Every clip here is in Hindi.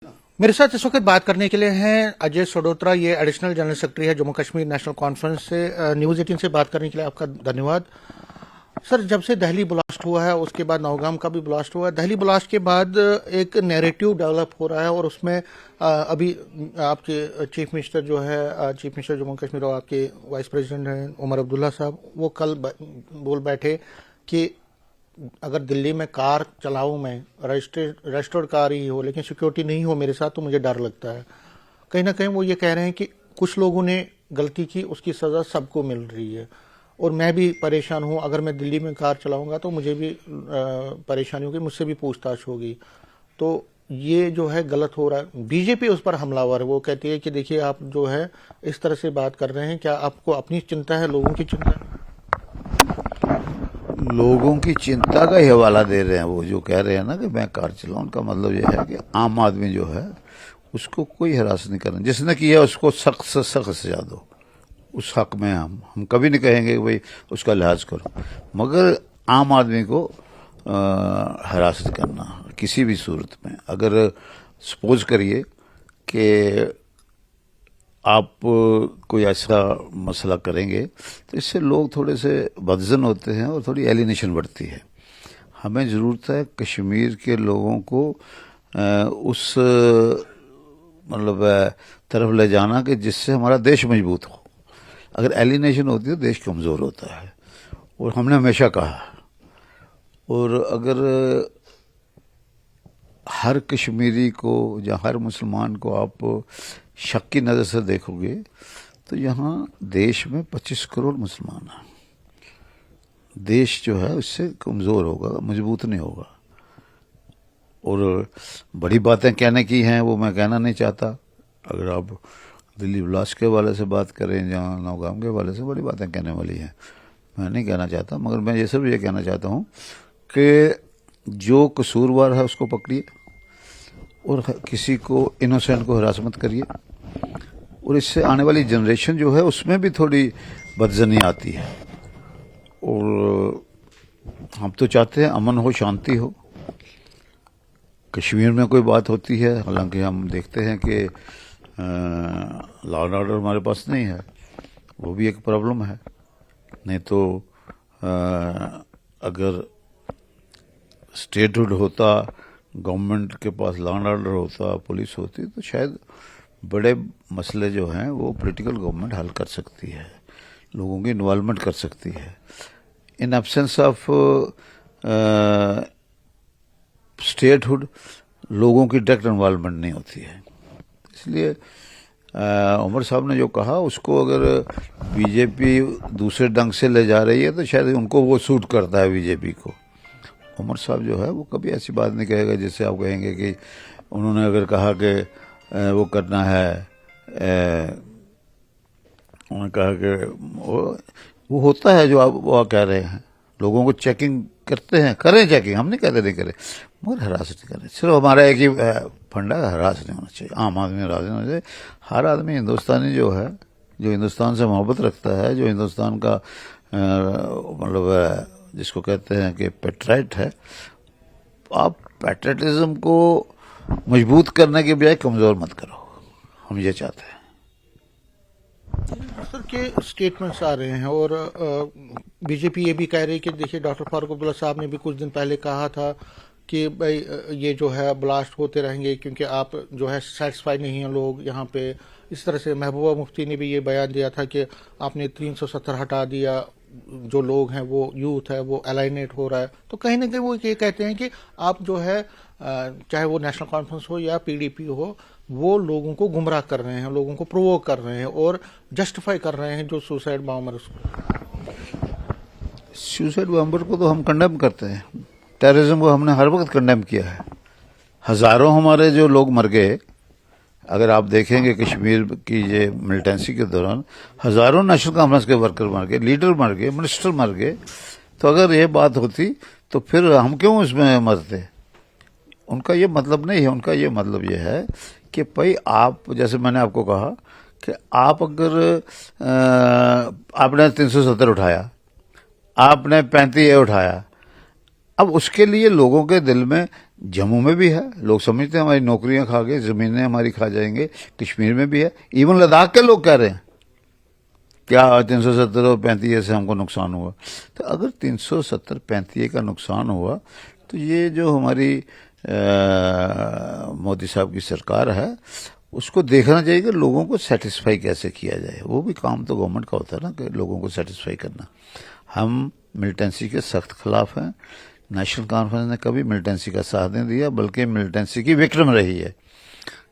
मेरे साथ इस वक्त बात करने के लिए हैं अजय सडोत्रा, ये एडिशनल जनरल सेक्रेटरी है जम्मू कश्मीर नेशनल कॉन्फ्रेंस से। न्यूज़ 18 से बात करने के लिए आपका धन्यवाद। सर, जब से दिल्ली ब्लास्ट हुआ है, उसके बाद नौगाम का भी ब्लास्ट हुआ है, दिल्ली ब्लास्ट के बाद एक नैरेटिव डेवलप हो रहा है और उसमें अभी आपके चीफ मिनिस्टर जो है, चीफ मिनिस्टर जम्मू कश्मीर और आपके वाइस प्रेसिडेंट हैं उमर अब्दुल्ला साहब, वो कल बोल बैठे कि अगर दिल्ली में कार चलाऊं, मैं रजिस्टर्ड कार ही हो लेकिन सिक्योरिटी नहीं हो मेरे साथ, तो मुझे डर लगता है। कहीं ना कहीं वो ये कह रहे हैं कि कुछ लोगों ने गलती की, उसकी सज़ा सबको मिल रही है और मैं भी परेशान हूं। अगर मैं दिल्ली में कार चलाऊंगा तो मुझे भी परेशानी होगी, मुझसे भी पूछताछ होगी। तो ये जो है गलत हो रहा है। बीजेपी उस पर हमलावर है। वो कहती है कि देखिए, आप जो है इस तरह से बात कर रहे हैं, क्या आपको अपनी चिंता है, लोगों की चिंता है? लोगों की चिंता का ही हवाला दे रहे हैं। वो जो कह रहे हैं ना कि मैं कार चलाऊं, उनका मतलब यह है कि आम आदमी जो है उसको कोई हरास नहीं करना, जिसने किया उसको सख्त से सख्त सजा दो। उस हक में हम कभी नहीं कहेंगे कि भाई उसका लिहाज करो, मगर आम आदमी को हरास नहीं करना किसी भी सूरत में। अगर सपोज करिए कि आप कोई ऐसा मसला करेंगे तो इससे लोग थोड़े से बदजन होते हैं और थोड़ी एलिनेशन बढ़ती है। हमें ज़रूरत है कश्मीर के लोगों को उस मतलब तरफ ले जाना कि जिससे हमारा देश मजबूत हो। अगर एलिनेशन होती है तो देश कमज़ोर होता है, और हमने हमेशा कहा। और अगर हर कश्मीरी को या हर मुसलमान को आप शक की नज़र से देखोगे तो यहाँ देश में 25 करोड़ मुसलमान हैं। देश जो है उससे कमज़ोर होगा, मजबूत नहीं होगा। और बड़ी बातें कहने की हैं वो मैं कहना नहीं चाहता। अगर आप दिल्ली ब्लास्ट के हवाले से बात करें, जहाँ नौगाम के हवाले से बड़ी बातें कहने वाली हैं, मैं नहीं कहना चाहता। मगर मैं ये सब ये कहना चाहता हूँ कि जो कसूरवार है उसको पकड़िए और किसी को इनोसेंट को हरास मत करिए। और इससे आने वाली जनरेशन जो है उसमें भी थोड़ी बदजनी आती है। और हम तो चाहते हैं अमन हो, शांति हो। कश्मीर में कोई बात होती है, हालांकि हम देखते हैं कि लॉ एंड ऑर्डर हमारे पास नहीं है, वो भी एक प्रॉब्लम है। नहीं तो अगर स्टेटहुड होता, गवर्नमेंट के पास लॉ एंड ऑर्डर होता, पुलिस होती, तो शायद बड़े मसले जो हैं वो पॉलिटिकल गवर्नमेंट हल कर सकती है, लोगों की इन्वॉल्वमेंट कर सकती है। इन एब्सेंस ऑफ स्टेटहुड लोगों की डायरेक्ट इन्वॉल्वमेंट नहीं होती है। इसलिए उमर साहब ने जो कहा उसको अगर बीजेपी दूसरे ढंग से ले जा रही है तो शायद उनको वो सूट करता है बीजेपी को। उमर साहब जो है वो कभी ऐसी बात नहीं कहेगा जिससे आप कहेंगे कि उन्होंने अगर कहा कि वो करना है, उन्होंने कहा कि वो होता है जो आप वो कह रहे हैं। लोगों को चेकिंग करते हैं, करें चेकिंग, हम नहीं कहते नहीं करें, मगर हरास नहीं करें। सिर्फ हमारा एक ही फंडा है, हरास नहीं होना चाहिए। आम आदमी हरास नहीं होना चाहिए। हर आदमी हिंदुस्तानी जो है, जो हिंदुस्तान से मोहब्बत रखता है, जो हिंदुस्तान का मतलब जिसको कहते हैं कि पेट्राइट है, आप पैट्रियटिज्म को मजबूत करने के बजाय कमज़ोर मत करो। हम ये चाहते हैं। सर, के स्टेटमेंट्स आ रहे हैं और बीजेपी ये भी कह रही है कि देखिए, डॉक्टर फारूक अब्दुल्ला साहब ने भी कुछ दिन पहले कहा था कि भाई ये जो है ब्लास्ट होते रहेंगे क्योंकि आप जो है सेटिस्फाइड नहीं हैं लोग यहाँ पे। इस तरह से महबूबा मुफ्ती ने भी ये बयान दिया था कि आपने 370 हटा दिया, जो लोग हैं वो यूथ है वो अलाइनेट हो रहा है। तो कहीं ना कहीं वो ये कहते हैं कि आप जो है चाहे वो नेशनल कॉन्फ्रेंस हो या पीडीपी हो, वो लोगों को गुमराह कर रहे हैं, लोगों को प्रोवोक कर रहे हैं और जस्टिफाई कर रहे हैं जो सुसाइड बॉम्बर्स को। सुसाइड बॉम्बर को तो हम कंडेम करते हैं, टेररिज्म को हमने हर वक्त कंडेम किया है। हजारों हमारे जो लोग मर गए, अगर आप देखेंगे कश्मीर की ये मिलिटेंसी के दौरान हजारों नेशनल कॉन्फ्रेंस के वर्कर मर गए, लीडर मर गए, मिनिस्टर मर गए। तो अगर ये बात होती तो फिर हम क्यों इसमें मरते? उनका ये मतलब नहीं है। उनका ये मतलब ये है कि भाई आप, जैसे मैंने आपको कहा कि आप अगर आपने 370 उठाया, आपने 35 उठाया, अब उसके लिए लोगों के दिल में जम्मू में भी है, लोग समझते हैं हमारी नौकरियां खा गए, जमीनें हमारी खा जाएंगे। कश्मीर में भी है, इवन लद्दाख के लोग कह रहे हैं क्या 370 और 35 से हमको नुकसान हुआ। तो अगर 370 35 का नुकसान हुआ तो ये जो हमारी मोदी साहब की सरकार है उसको देखना चाहिए कि लोगों को सेटिस्फाई कैसे किया जाए। वो भी काम तो गवर्नमेंट का होता है ना कि लोगों को सेटिस्फाई करना। हम मिलिटेंसी के सख्त खिलाफ हैं। नेशनल कॉन्फ्रेंस ने कभी मिलिटेंसी का साथ नहीं दिया, बल्कि मिलिटेंसी की विक्टिम रही है।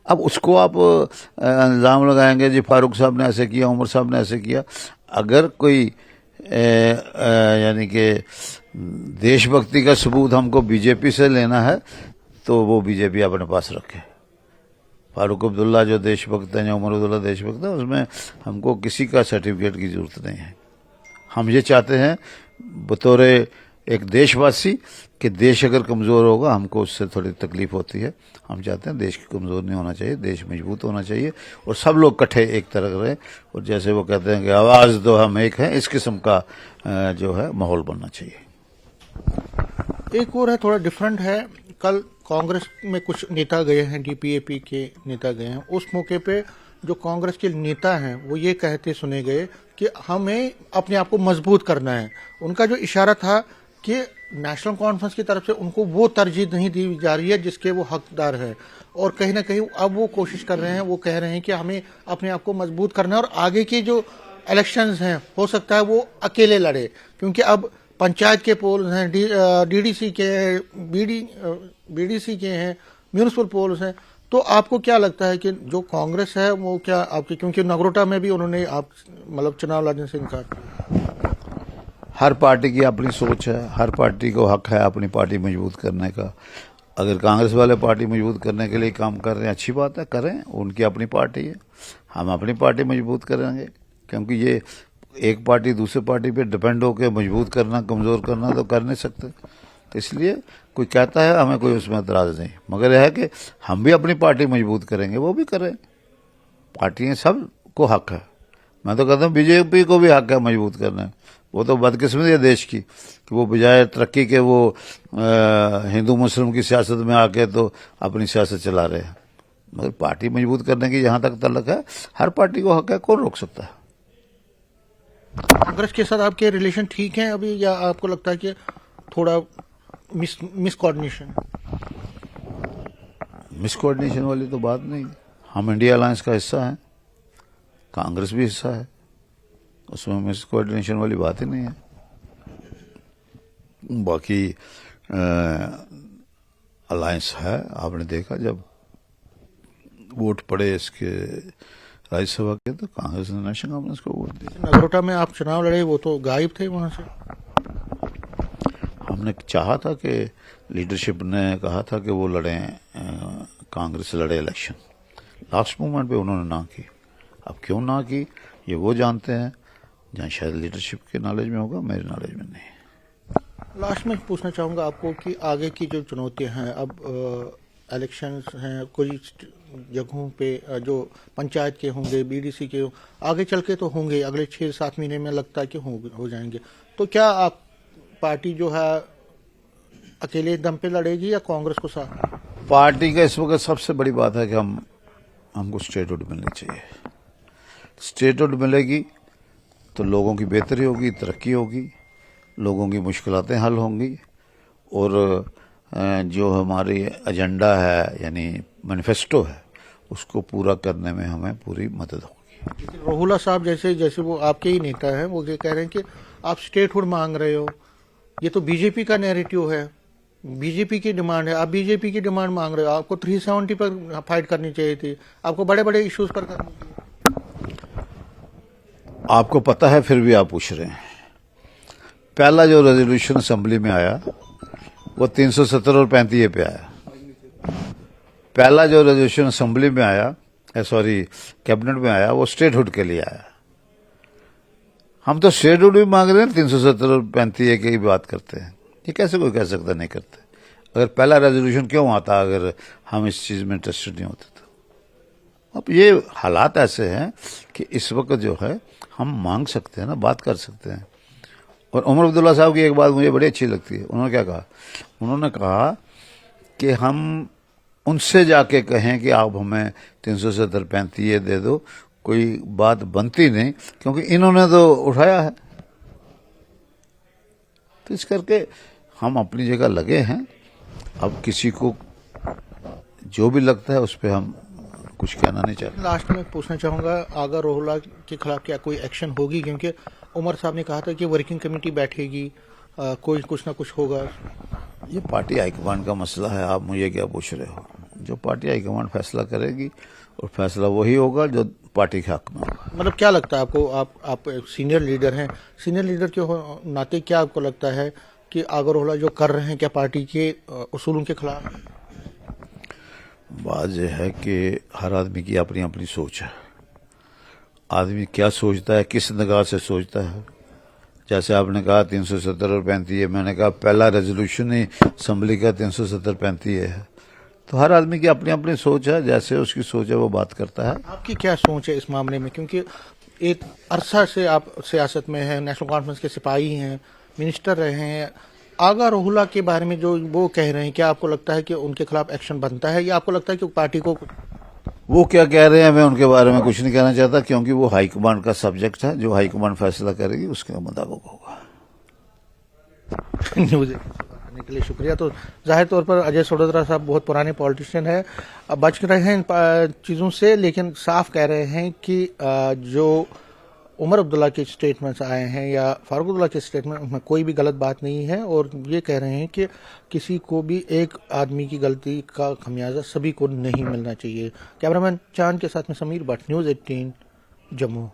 अब उसको आप इल्ज़ाम लगाएंगे जी फारूक साहब ने ऐसे किया, उमर साहब ने ऐसे किया। अगर कोई यानी कि देशभक्ति का सबूत हमको बीजेपी से लेना है तो वो बीजेपी अपने पास रखे। फारूक अब्दुल्ला जो देशभक्त हैं या उमर अब्दुल्ला देशभक्त है, उसमें हमको किसी का सर्टिफिकेट की जरूरत नहीं है। हम ये चाहते हैं बतौर एक देशवासी कि देश अगर कमज़ोर होगा हमको उससे थोड़ी तकलीफ होती है। हम चाहते हैं देश कमज़ोर नहीं होना चाहिए, देश मजबूत होना चाहिए और सब लोग इकट्ठे एक तरह रहें। और जैसे वो कहते हैं कि आवाज़ दो हम एक हैं, इस किस्म का जो है माहौल बनना चाहिए। एक और है, थोड़ा डिफरेंट है। कल कांग्रेस में कुछ नेता गए हैं, डीपीएपी के नेता गए हैं। उस मौके पे जो कांग्रेस के नेता हैं वो ये कहते सुने गए कि हमें अपने आप को मजबूत करना है। उनका जो इशारा था कि नेशनल कॉन्फ्रेंस की तरफ से उनको वो तरजीह नहीं दी जा रही है जिसके वो हकदार है, और कहीं ना कहीं अब वो कोशिश कर रहे हैं, वो कह रहे हैं कि हमें अपने आप को मजबूत करना है और आगे की जो इलेक्शंस हैं हो सकता है वो अकेले लड़े, क्योंकि अब पंचायत के पोल्स हैं, डीडीसी के, बीडीसी के हैं, म्यूनिसिपल पोल्स हैं। तो आपको क्या लगता है कि जो कांग्रेस है वो क्या आपकी, क्योंकि नगरोटा में भी उन्होंने आप मतलब चुनाव लड़ने से इनकार किया। हर पार्टी की अपनी सोच है, हर पार्टी को हक है अपनी पार्टी मजबूत करने का। अगर कांग्रेस वाले पार्टी मजबूत करने के लिए काम कर रहे हैं, अच्छी बात है, करें, उनकी अपनी पार्टी है। हम अपनी पार्टी मजबूत करेंगे, क्योंकि ये एक पार्टी दूसरे पार्टी पे डिपेंड होकर मजबूत करना कमज़ोर करना तो कर नहीं सकते। तो इसलिए कोई कहता है हमें कोई उसमें एतराज़ नहीं, मगर यह है कि हम भी अपनी पार्टी मजबूत करेंगे, वो भी करें। पार्टियाँ सब को हक है। मैं तो कहता हूँ बीजेपी को भी हक है मजबूत करना। वो तो बदकिस्मती है देश की कि वो बजाय तरक्की के वो हिंदू मुस्लिम की सियासत में आके तो अपनी सियासत चला रहे हैं। मगर पार्टी मजबूत करने की जहाँ तक तल्लक है, हर पार्टी को हक है, कौन रोक सकता है। कांग्रेस के साथ आपके रिलेशन ठीक हैं अभी, या आपको लगता है कि थोड़ा मिस कोऑर्डिनेशन? मिस कोऑर्डिनेशन वाली तो बात नहीं। हम इंडिया अलायंस का हिस्सा हैं, कांग्रेस भी हिस्सा है, उसमें मिस कोऑर्डिनेशन वाली बात ही नहीं है। बाकी अलायंस है। आपने देखा जब वोट पड़े इसके राज्यसभा के तो कांग्रेस ने नेशनल कॉन्फ्रेंस को वोट दिया। नगरोटा में आप चुनाव लड़े, वो तो गायब थे वहां से। हमने चाहा था कि लीडरशिप ने कहा था कि वो लड़े, कांग्रेस लड़े इलेक्शन। लास्ट मोमेंट पे उन्होंने ना की। अब क्यों ना की ये वो जानते हैं, जहाँ शायद लीडरशिप के नॉलेज में होगा, मेरे नॉलेज में नहीं। लास्ट में पूछना चाहूंगा आपको कि आगे की जो चुनौतियां हैं, अब इलेक्शंस हैं, कोई जगहों पे जो पंचायत के होंगे, बीडीसी के आगे चल के तो होंगे, अगले 6-7 महीने में लगता है कि हो जाएंगे। तो क्या आप पार्टी जो है अकेले दम पे लड़ेगी या कांग्रेस को साथ? पार्टी का इस वक्त सबसे बड़ी बात है कि हमको स्टेटहुड मिलनी चाहिए। स्टेटहुड मिलेगी तो लोगों की बेहतरी होगी, तरक्की होगी, लोगों की मुश्किलातें हल होंगी, और जो हमारी एजेंडा है यानी मैनिफेस्टो है उसको पूरा करने में हमें पूरी मदद होगी। रोहुला साहब जैसे वो आपके ही नेता हैं, वो ये कह रहे हैं कि आप स्टेटहुड मांग रहे हो, ये तो बीजेपी का नैरेटिव है, बीजेपी की डिमांड है, आप बीजेपी की डिमांड मांग रहे हो। आपको 370 पर फाइट करनी चाहिए थी, आपको बड़े बड़े इश्यूज पर करनी चाहिए। आपको पता है फिर भी आप पूछ रहे हैं। पहला जो रेजोल्यूशन असेंबली में आया वो 370 और 35 पे आया। पहला जो रेजोल्यूशन असेंबली में आया, सॉरी कैबिनेट में आया, वो स्टेटहुड के लिए आया। हम तो स्टेटहुड भी मांग रहे हैं, 370 और 35 की बात करते हैं। ये कैसे कोई कह सकता नहीं करते? अगर पहला रेजोल्यूशन क्यों आता अगर हम इस चीज में इंटरेस्टेड नहीं होते तो? अब ये हालात ऐसे हैं कि इस वक्त जो है हम मांग सकते हैं ना, बात कर सकते हैं। और उमर अब्दुल्ला साहब की एक बात मुझे बड़ी अच्छी लगती है। उन्होंने क्या कहा? उन्होंने कहा कि हम उनसे जाके कहें कि आप हमें 370-35 ये दे दो, कोई बात बनती नहीं, क्योंकि इन्होंने तो उठाया है। तो इस करके हम अपनी जगह लगे हैं। अब किसी को जो भी लगता है उस पर हम कुछ कहना नहीं चाहते। लास्ट में पूछना चाहूंगा, आगा रोहला के खिलाफ क्या कोई एक्शन होगी? क्योंकि उमर साहब ने कहा था कि वर्किंग कमेटी बैठेगी, कोई कुछ ना कुछ होगा। ये पार्टी हाईकमान का मसला है, आप मुझे क्या पूछ रहे हो? जो पार्टी हाईकमान फैसला करेगी और फैसला वही होगा जो पार्टी के हक में होगा। मतलब क्या लगता है आपको, आप सीनियर लीडर हैं, सीनियर लीडर के नाते क्या आपको लगता है कि आगा रोहला जो कर रहे हैं क्या पार्टी के उसूलों के खिलाफ? बात यह है कि हर आदमी की अपनी अपनी सोच है। आदमी क्या सोचता है, किस निगाह से सोचता है। जैसे आपने कहा 370 और 35 है, मैंने कहा पहला रेजोल्यूशन ही असेंबली का 370-35 है। तो हर आदमी की अपनी अपनी सोच है, जैसे उसकी सोच है वो बात करता है। आपकी क्या सोच है इस मामले में? क्योंकि एक अरसा से आप सियासत में हैं, नेशनल कॉन्फ्रेंस के सिपाही हैं, मिनिस्टर रहे हैं। आगा रोहला के बारे में जो वो कह रहे हैं, क्या आपको लगता है कि उनके खिलाफ एक्शन बनता है, या आपको लगता है कि पार्टी को? वो क्या कह रहे हैं मैं उनके बारे में कुछ नहीं कहना चाहता, क्योंकि वो हाईकमांड का सब्जेक्ट है। जो हाईकमांड फैसला करेगी उसके मुताबिक होगा। न्यूज़ करने के लिए शुक्रिया। तो जाहिर तौर पर अजय सोडोत्रा साहब बहुत पुराने पॉलिटिशियन हैं, बच रहे हैं इन चीज़ों से, लेकिन साफ कह रहे हैं कि जो उमर अब्दुल्ला के स्टेटमेंट्स आए हैं या फारूक अब्दुल्ला के स्टेटमेंट, उनमें कोई भी गलत बात नहीं है, और ये कह रहे हैं कि किसी को भी एक आदमी की गलती का खमियाजा सभी को नहीं मिलना चाहिए। कैमरामैन चांद के साथ में समीर भट्ट, न्यूज़ 18 जम्मू।